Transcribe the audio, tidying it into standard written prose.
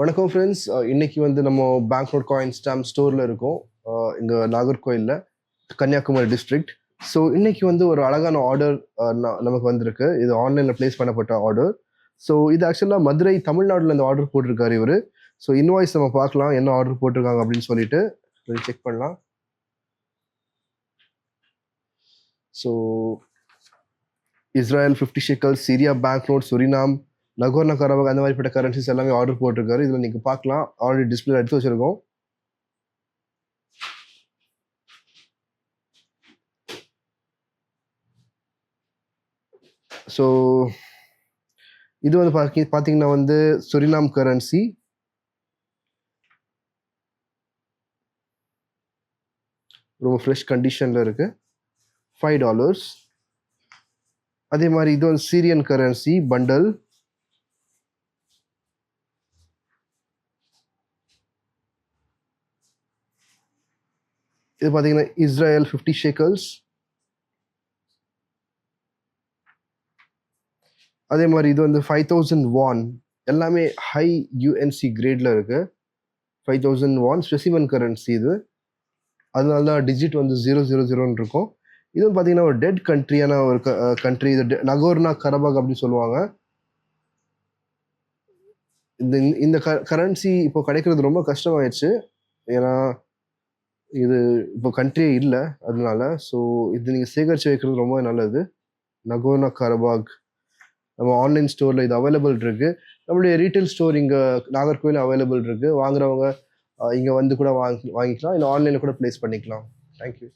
வணக்கம் ஃப்ரெண்ட்ஸ். இன்னைக்கு வந்து நம்ம பேங்க் நோட் காயின் ஸ்டாம்ப் ஸ்டோரில் இருக்கோம். இங்கே நாகர்கோயிலில், கன்னியாகுமரி டிஸ்ட்ரிக்ட். ஸோ இன்னைக்கு வந்து ஒரு அழகான ஆர்டர் நமக்கு வந்திருக்கு. இது ஆன்லைனில் ப்ளேஸ் பண்ணப்பட்ட ஆர்டர். ஸோ இது ஆக்சுவலாக மதுரை, தமிழ்நாட்டில் இந்த ஆர்டர் போட்டிருக்காரு இவர். ஸோ இன்வாய்ஸ் நம்ம பார்க்கலாம், என்ன ஆர்டர் போட்டிருக்காங்க அப்படின்னு சொல்லிட்டு செக் பண்ணலாம். So Israel 50 shekel, Syria bank note, Suriname, Nagorno Karabakh அந்த மாதிரிப்பட்ட கரன்சிஸ் எல்லாமே ஆர்டர் போட்டிருக்காரு. இதில் நீங்கள் பார்க்கலாம், ஆல்ரெடி டிஸ்பிளே எடுத்து வச்சிருக்கோம். ஸோ இது வந்து பார்த்தீங்கன்னா வந்து சுரினாம் கரன்சி. ரொம்ப ஃப்ரெஷ் கண்டிஷனில் இருக்கு, $5. அதே மாதிரி இது வந்து சீரியன் கரன்சி பண்டல். இது பார்த்தீங்கன்னா இஸ்ரேல் 50 ஷெக்கல்ஸ். அதே மாதிரி இது வந்து 5000 வான். எல்லாமே ஹை யூஎன்சி கிரேட்ல இருக்கு. 5000 வான் ஸ்பெசிமன் கரன்சி இது. அதனால தான் டிஜிட் வந்து 000 இருக்கும். இதுவும் பார்த்தீங்கன்னா ஒரு டெட் கண்ட்ரியான ஒரு கண்ட்ரி. இது நகோர்னோ கராபக் அப்படின்னு சொல்லுவாங்க. இந்த கரன்சி இப்போ கிடைக்கிறது ரொம்ப கஷ்டமாயிடுச்சு. ஏன்னா இது இப்போ கண்ட்ரியே இல்லை, அதனால. ஸோ இது நீங்கள் சேகரித்து வைக்கிறது ரொம்ப நல்லது. நகோர்னோ கராபக் நம்ம ஆன்லைன் ஸ்டோரில் இது அவைலபிள் இருக்குது. நம்மளுடைய ரீட்டைல் ஸ்டோர் இங்கே நாகர்கோவில் அவைலபிள் இருக்குது. வாங்குறவங்க இங்கே வந்து கூட வாங்கிக்கலாம், இல்லை ஆன்லைனில் கூட ப்ளேஸ் பண்ணிக்கலாம். தேங்க்யூ.